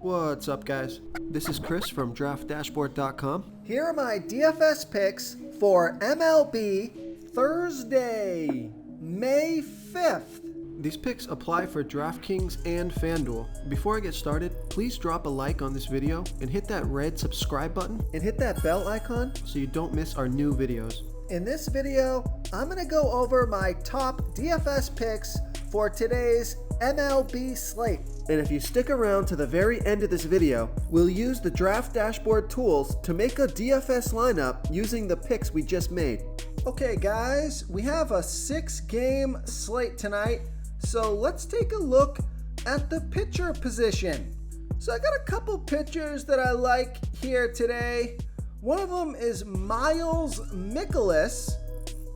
What's up, guys? This is Chris from DraftDashboard.com. Here are my DFS picks for MLB Thursday, May 5th. These picks apply for DraftKings and FanDuel. Before I get started, please drop a like on this video and hit that red subscribe button And hit that bell icon. so you don't miss our new videos. In this video, I'm going to go over my top DFS picks for today's MLB slate. And if you stick around to the very end of this video, we'll use the Draft Dashboard tools to make a DFS lineup using the picks we just made. Okay guys, we have a 6-game slate tonight, so let's take a look at the pitcher position. So I got a couple pitchers that I like here today. One of them is Miles Mikolas,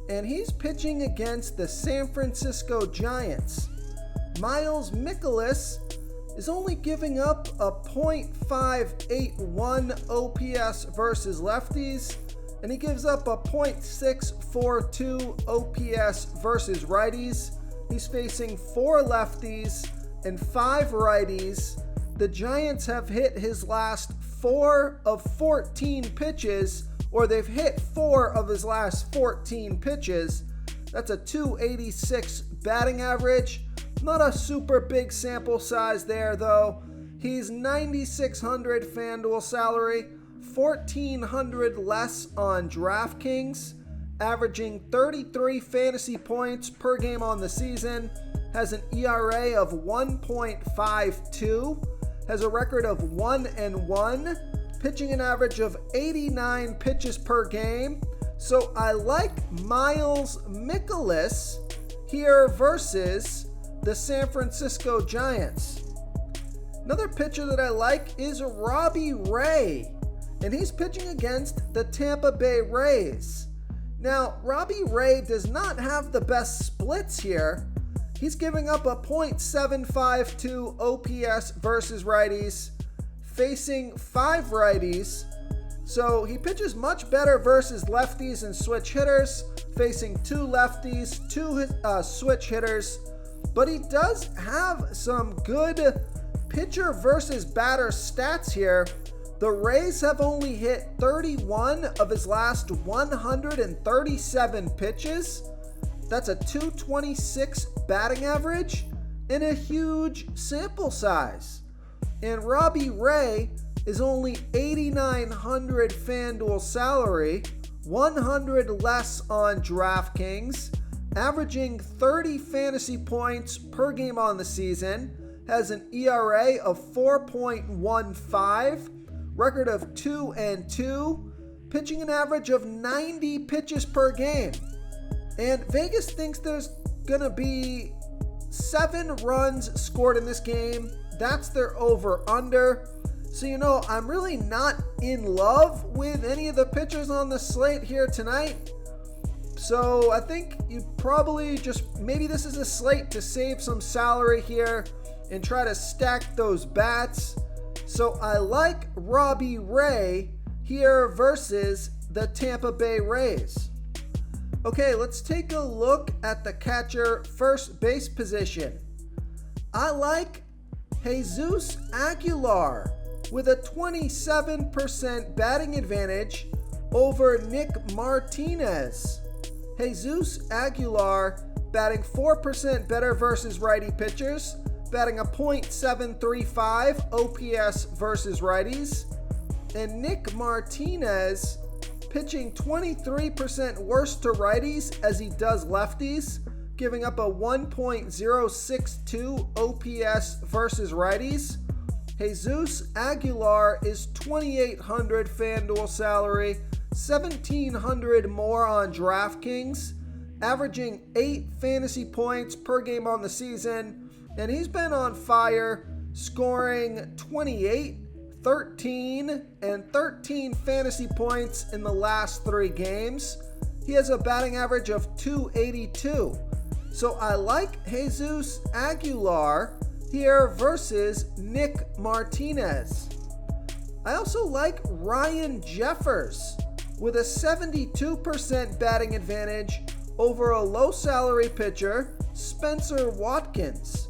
and he's pitching against the San Francisco Giants. Miles Mikolas is only giving up a .581 OPS versus lefties, and he gives up a .642 OPS versus righties. He's facing 4 lefties and 5 righties. The Giants have hit his last 4 of 14 pitches, or they've hit 4 of his last 14 pitches. That's a .286 batting average. Not a super big sample size there though. He's $9,600 FanDuel salary, $1,400 less on DraftKings, averaging 33 fantasy points per game on the season, has an ERA of 1.52, has a record of 1-1, pitching an average of 89 pitches per game. So I like Miles Mikolas here versus the San Francisco Giants. Another pitcher that I like is Robbie Ray, and he's pitching against the Tampa Bay Rays. Now, Robbie Ray does not have the best splits here. He's giving up a .752 OPS versus righties, facing 5 righties. So he pitches much better versus lefties and switch hitters, facing 2 lefties, 2 switch hitters. But he does have some good pitcher versus batter stats here. The Rays have only hit 31 of his last 137 pitches. That's a .226 batting average and a huge sample size. And Robbie Ray is only $8,900 FanDuel salary, $100 less on DraftKings, averaging 30 fantasy points per game on the season, has an ERA of 4.15, record of 2-2, pitching an average of 90 pitches per game. And Vegas thinks there's gonna be 7 runs scored in this game. That's their over-under. So I'm really not in love with any of the pitchers on the slate here tonight. So I think you probably maybe this is a slate to save some salary here and try to stack those bats. So I like Robbie Ray here versus the Tampa Bay Rays. Okay, let's take a look at the catcher first base position. I like Jesus Aguilar with a 27% batting advantage over Nick Martinez. Jesus Aguilar batting 4% better versus righty pitchers, batting a .735 OPS versus righties, and Nick Martinez pitching 23% worse to righties as he does lefties, giving up a 1.062 OPS versus righties. Jesus Aguilar is $2,800 FanDuel salary, $1,700 more on DraftKings, averaging 8 fantasy points per game on the season, and he's been on fire, scoring 28, 13, and 13 fantasy points in the last 3 games. He has a batting average of .282. So I like Jesus Aguilar here versus Nick Martinez. I also like Ryan Jeffers with a 72% batting advantage over a low salary pitcher, Spencer Watkins.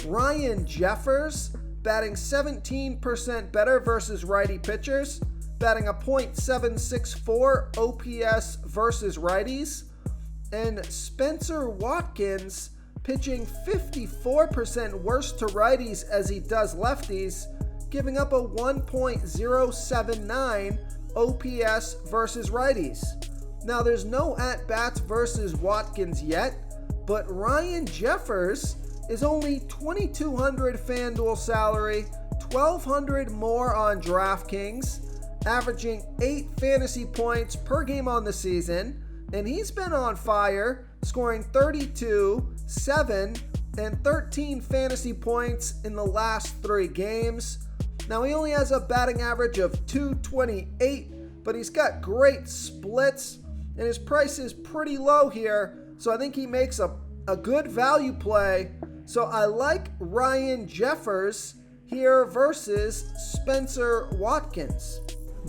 Ryan Jeffers batting 17% better versus righty pitchers, batting a .764 OPS versus righties. And Spencer Watkins pitching 54% worse to righties as he does lefties, giving up a 1.079 OPS versus righties. Now there's no at-bats versus Watkins yet, but Ryan Jeffers is only $2,200 FanDuel salary, $1,200 more on DraftKings, averaging 8 fantasy points per game on the season, and he's been on fire, scoring 32, 7, and 13 fantasy points in the last 3 games. Now he only has a batting average of .228, but he's got great splits, and his price is pretty low here, so I think he makes a good value play. So I like Ryan Jeffers here versus Spencer Watkins.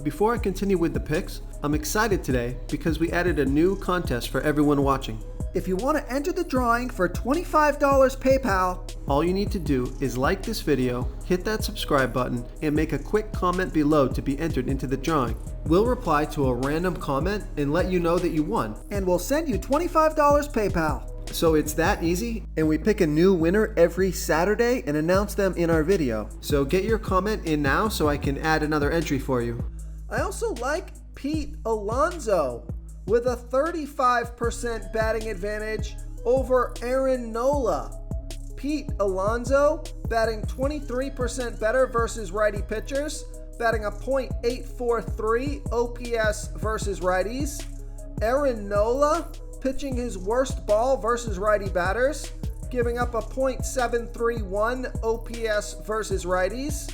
Before I continue with the picks, I'm excited today because we added a new contest for everyone watching. If you want to enter the drawing for $25 PayPal, all you need to do is like this video, hit that subscribe button, and make a quick comment below to be entered into the drawing. We'll reply to a random comment and let you know that you won. And we'll send you $25 PayPal. So it's that easy, and we pick a new winner every Saturday and announce them in our video. So get your comment in now so I can add another entry for you. I also like Pete Alonso with a 35% batting advantage over Aaron Nola. Pete Alonso batting 23% better versus righty pitchers, batting a .843 OPS versus righties. Aaron Nola pitching his worst ball versus righty batters, giving up a .731 OPS versus righties.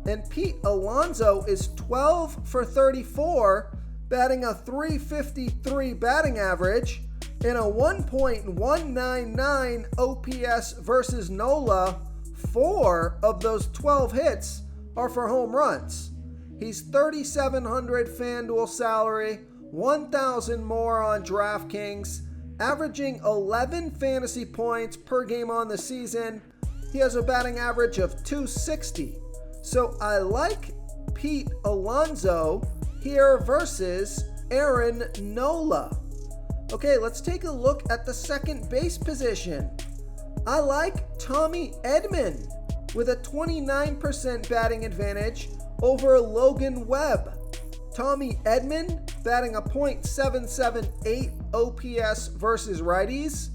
And Pete Alonso is 12 for 34, batting a .353 batting average and a 1.199 OPS versus Nola. 4 of those 12 hits are for home runs. He's $3,700 FanDuel salary, $1,000 more on DraftKings, averaging 11 fantasy points per game on the season. He has a batting average of .260. So I like Pete Alonso here versus Aaron Nola. Okay, let's take a look at the second base position. I like Tommy Edman with a 29% batting advantage over Logan Webb. Tommy Edman batting a .778 OPS versus righties.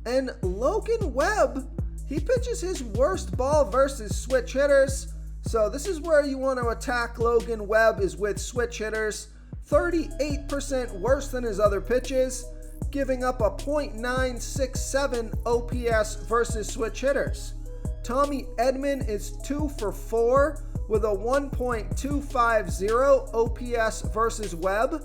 And Logan Webb, he pitches his worst ball versus switch hitters. So this is where you want to attack Logan Webb, is with switch hitters. 38% worse than his other pitches, giving up a .967 OPS versus switch hitters. Tommy Edman is 2 for 4 with a 1.250 OPS versus Webb.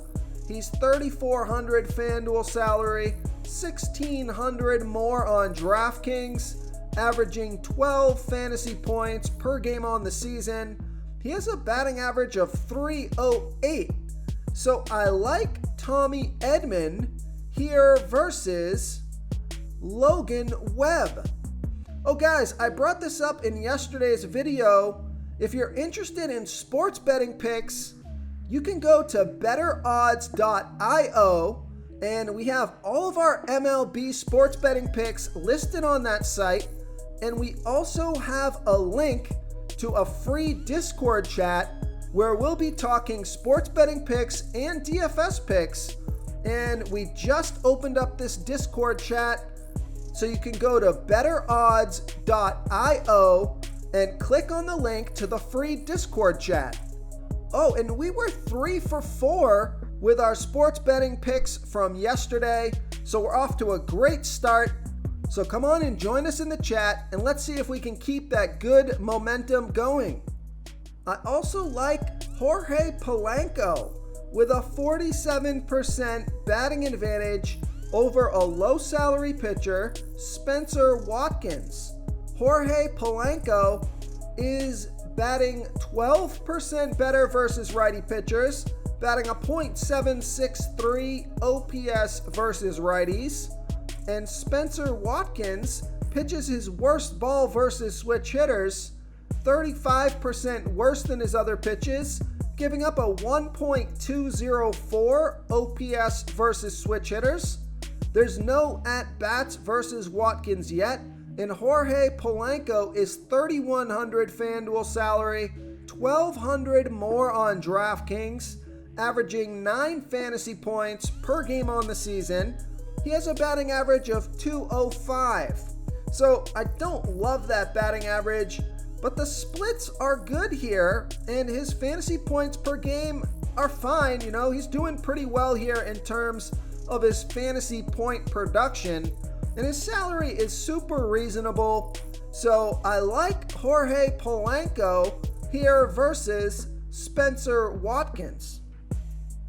He's $3,400 FanDuel salary, $1,600 more on DraftKings, averaging 12 fantasy points per game on the season. He has a batting average of .308. So I like Tommy Edman here versus Logan Webb. Oh guys, I brought this up in yesterday's video. If you're interested in sports betting picks, you can go to betterodds.io, and we have all of our MLB sports betting picks listed on that site. And we also have a link to a free Discord chat where we'll be talking sports betting picks and DFS picks. And we just opened up this Discord chat, so you can go to betterodds.io and click on the link to the free Discord chat. Oh, and we were 3 for 4 with our sports betting picks from yesterday, so we're off to a great start. So come on and join us in the chat, and let's see if we can keep that good momentum going. I also like Jorge Polanco with a 47% batting advantage over a low salary pitcher, Spencer Watkins. Jorge Polanco is batting 12% better versus righty pitchers, batting a .763 OPS versus righties. And Spencer Watkins pitches his worst ball versus switch hitters, 35% worse than his other pitches, giving up a 1.204 OPS versus switch hitters. There's no at-bats versus Watkins yet, and Jorge Polanco is $3,100 FanDuel salary, $1,200 more on DraftKings, averaging 9 fantasy points per game on the season. He has a batting average of .205. So I don't love that batting average, but the splits are good here, and his fantasy points per game are fine. You know, he's doing pretty well here in terms of his fantasy point production, and his salary is super reasonable. So I like Jorge Polanco here versus Spencer Watkins.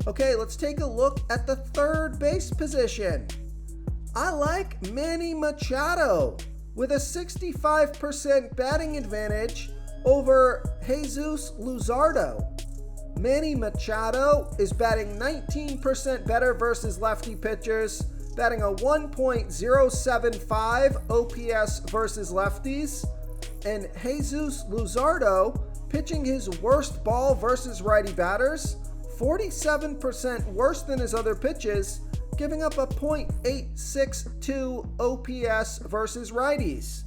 Okay, let's take a look at the third base position. I like Manny Machado with a 65% batting advantage over Jesus Luzardo. Manny Machado is batting 19% better versus lefty pitchers, batting a 1.075 OPS versus lefties, and Jesus Luzardo pitching his worst ball versus righty batters, 47% worse than his other pitches, giving up a .862 OPS versus righties.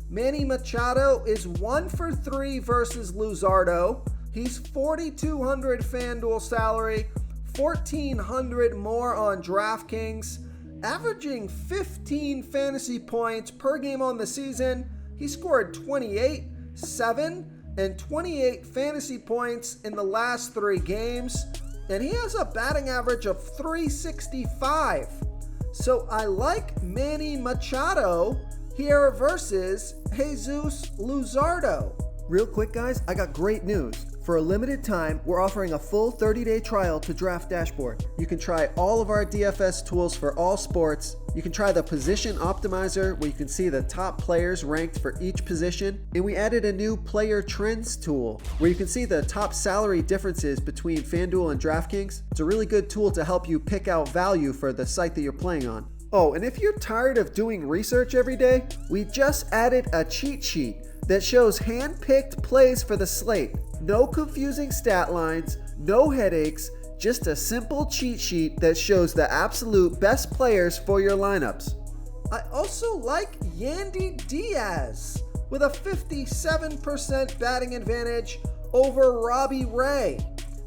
Manny Machado is 1 for 3 versus Luzardo. He's $4,200 FanDuel salary, $1,400 more on DraftKings, averaging 15 fantasy points per game on the season. He scored 28, 7, and 28 fantasy points in the last 3 games, and he has a batting average of .365. So I like Manny Machado here versus Jesus Luzardo. Real quick, guys, I got great news. For a limited time, we're offering a full 30-day trial to Draft Dashboard. You can try all of our DFS tools for all sports. You can try the Position Optimizer, where you can see the top players ranked for each position. And we added a new Player Trends tool, where you can see the top salary differences between FanDuel and DraftKings. It's a really good tool to help you pick out value for the site that you're playing on. Oh, and if you're tired of doing research every day, we just added a cheat sheet that shows hand-picked plays for the slate. No confusing stat lines, no headaches, just a simple cheat sheet that shows the absolute best players for your lineups. I also like Yandy Diaz with a 57% batting advantage over Robbie Ray.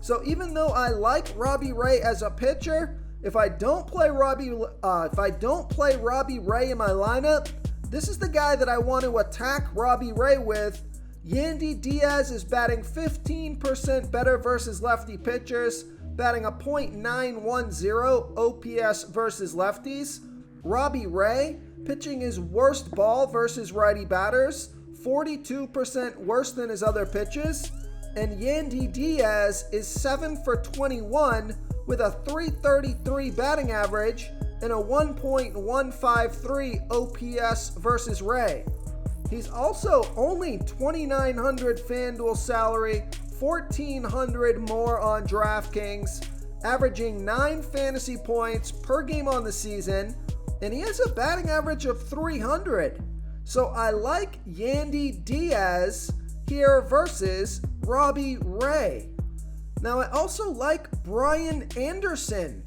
So even though I like Robbie Ray as a pitcher, if I don't play Robbie Ray in my lineup, this is the guy that I want to attack Robbie Ray with. Yandy Diaz is batting 15% better versus lefty pitchers, batting a .910 OPS versus lefties. Robbie Ray pitching his worst ball versus righty batters, 42% worse than his other pitches. And Yandy Diaz is 7 for 21 with a .333 batting average and a 1.153 OPS versus Ray. He's also only $2,900 FanDuel salary, $1,400 more on DraftKings, averaging 9 fantasy points per game on the season, and he has a batting average of .300. So I like Yandy Diaz here versus Robbie Ray. Now I also like Brian Anderson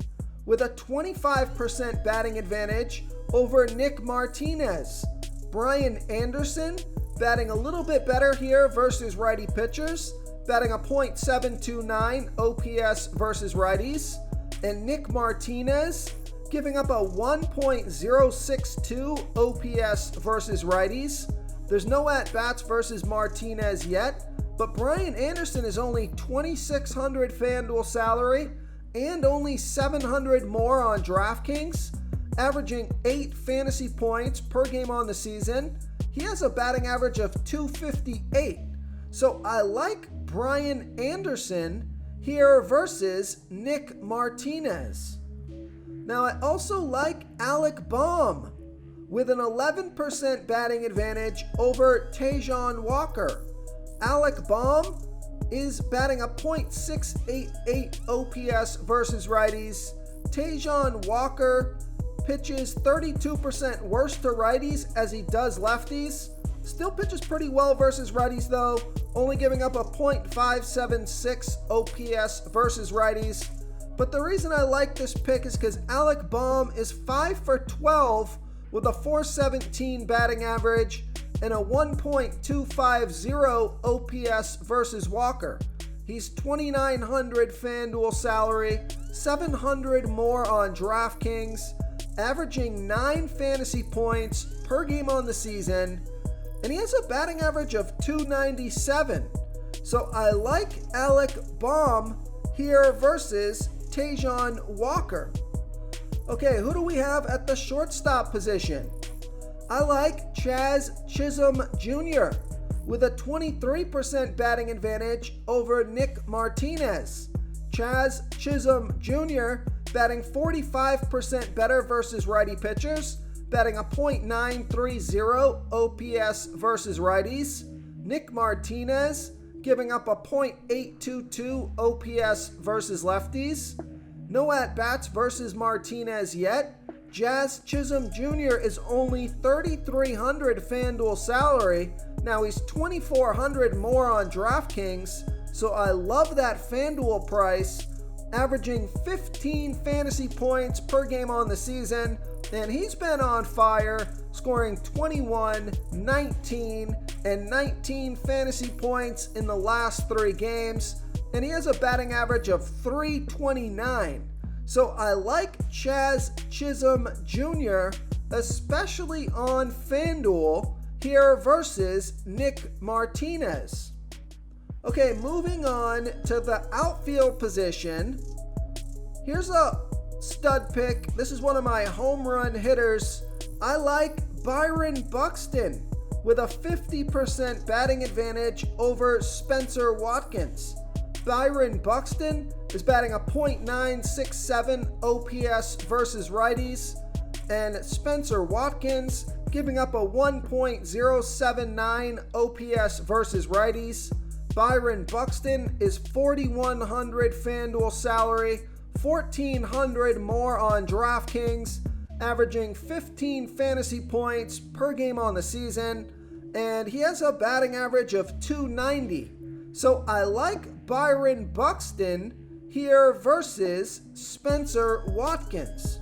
with a 25% batting advantage over Nick Martinez. Brian Anderson batting a little bit better here versus righty pitchers, batting a .729 OPS versus righties, and Nick Martinez giving up a 1.062 OPS versus righties. There's no at-bats versus Martinez yet, but Brian Anderson is only $2,600 FanDuel salary and only $700 more on DraftKings, averaging 8 fantasy points per game on the season. He has a batting average of .258. So I like Brian Anderson here versus Nick Martinez. Now I also like Alec Baum with an 11% batting advantage over Tajon Walker. Alec Baum is batting a .688 OPS versus righties. Tajon Walker pitches 32% worse to righties as he does lefties, Still pitches pretty well versus righties though, only giving up a .576 OPS versus righties. But the reason I like this pick is because Alec Baum is 5 for 12 with a .417 batting average and a 1.250 OPS versus Walker. He's $2,900 FanDuel salary, $700 more on DraftKings, averaging 9 fantasy points per game on the season, and he has a batting average of .297. So I like Alec Baum here versus Tajon Walker. Okay, who do we have at the shortstop position? I like Chaz Chisholm Jr. with a 23% batting advantage over Nick Martinez. Chaz Chisholm Jr. batting 45% better versus righty pitchers, batting a .930 OPS versus righties. Nick Martinez giving up a .822 OPS versus lefties. No at-bats versus Martinez yet. Chaz Chisholm Jr. is only $3,300 FanDuel salary. Now he's $2,400 more on DraftKings, so I love that FanDuel price, averaging 15 fantasy points per game on the season, and he's been on fire, scoring 21, 19, and 19 fantasy points in the last 3 games, and he has a batting average of .329. So I like Chaz Chisholm Jr., especially on FanDuel here versus Nick Martinez. Okay, moving on to the outfield position. Here's a stud pick. This is one of my home run hitters. I like Byron Buxton with a 50% batting advantage over Spencer Watkins. Byron Buxton is batting a .967 OPS versus righties, and Spencer Watkins giving up a 1.079 OPS versus righties. Byron Buxton is $4,100 FanDuel salary, $1,400 more on DraftKings, averaging 15 fantasy points per game on the season, and he has a batting average of .290. So I like Byron Buxton here versus Spencer Watkins.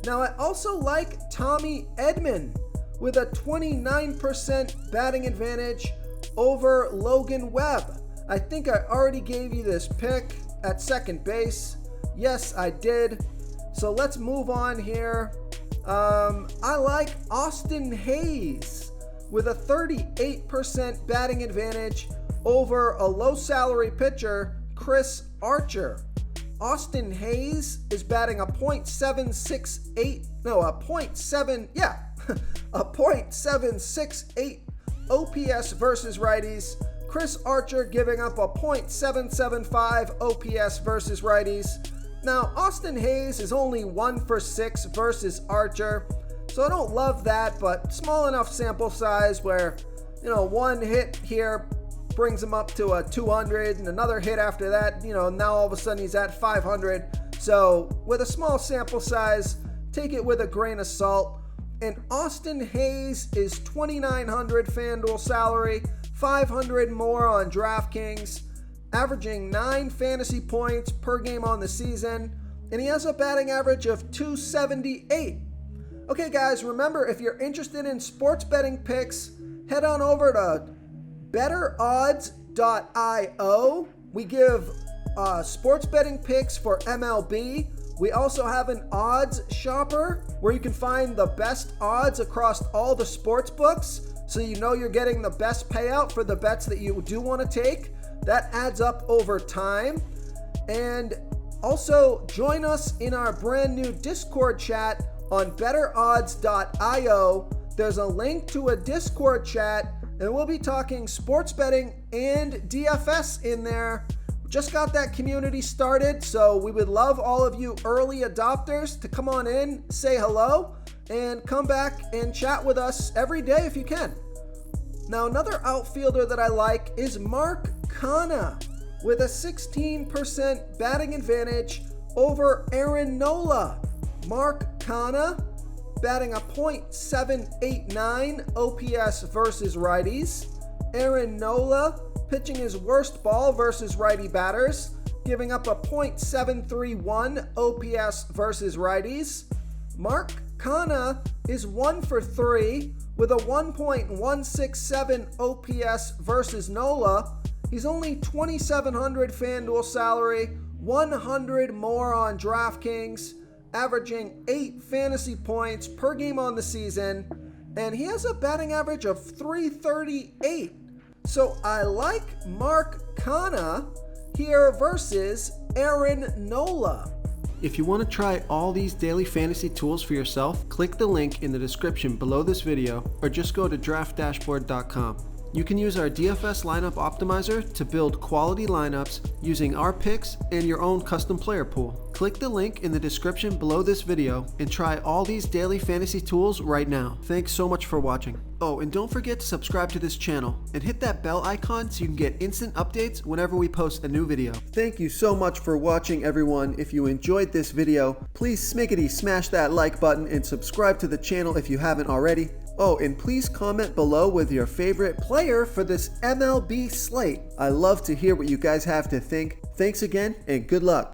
Now I also like Tommy Edman with a 29% batting advantage over Logan Webb. I think I already gave you this pick at second base. Yes, I did. So let's move on here. I like Austin Hayes with a 38% batting advantage over a low salary pitcher, Chris Archer. Austin Hayes is batting a .768 OPS versus righties. Chris Archer giving up a .775 OPS versus righties. Now, Austin Hayes is only 1 for 6 versus Archer, so I don't love that, but small enough sample size where, one hit here brings him up to a 200, and another hit after that, now all of a sudden he's at 500. So with a small sample size, take it with a grain of salt. And Austin Hayes is $2,900 FanDuel salary, $500 more on DraftKings, averaging 9 fantasy points per game on the season, and he has a batting average of .278. Okay guys, remember, if you're interested in sports betting picks, head on over to betterodds.io. We give sports betting picks for MLB. We also have an odds shopper where you can find the best odds across all the sports books, so you know you're getting the best payout for the bets that you do want to take. That adds up over time. And also join us in our brand new Discord chat on betterodds.io. There's a link to a Discord chat, and we'll be talking sports betting and DFS in there. Just got that community started, so we would love all of you early adopters to come on in, say hello, and come back and chat with us every day if you can. Now, another outfielder that I like is Mark Canha with a 16% batting advantage over Aaron Nola. Mark Canha batting a .789 OPS versus righties. Aaron Nola pitching his worst ball versus righty batters, giving up a .731 OPS versus righties. Mark Canha is 1 for 3 with a 1.167 OPS versus Nola. He's only 2,700 FanDuel salary, 100 more on DraftKings, averaging 8 fantasy points per game on the season, and he has a batting average of .338. So I like Mark Canha here versus Aaron Nola. If you want to try all these daily fantasy tools for yourself, click the link in the description below this video or just go to draftdashboard.com. You can use our DFS lineup optimizer to build quality lineups using our picks and your own custom player pool. Click the link in the description below this video and try all these daily fantasy tools right now. Thanks so much for watching. Oh, and don't forget to subscribe to this channel and hit that bell icon so you can get instant updates whenever we post a new video. Thank you so much for watching, everyone. If you enjoyed this video, please smickety smash that like button and subscribe to the channel if you haven't already. Oh, and please comment below with your favorite player for this MLB slate. I love to hear what you guys have to think. Thanks again, and good luck.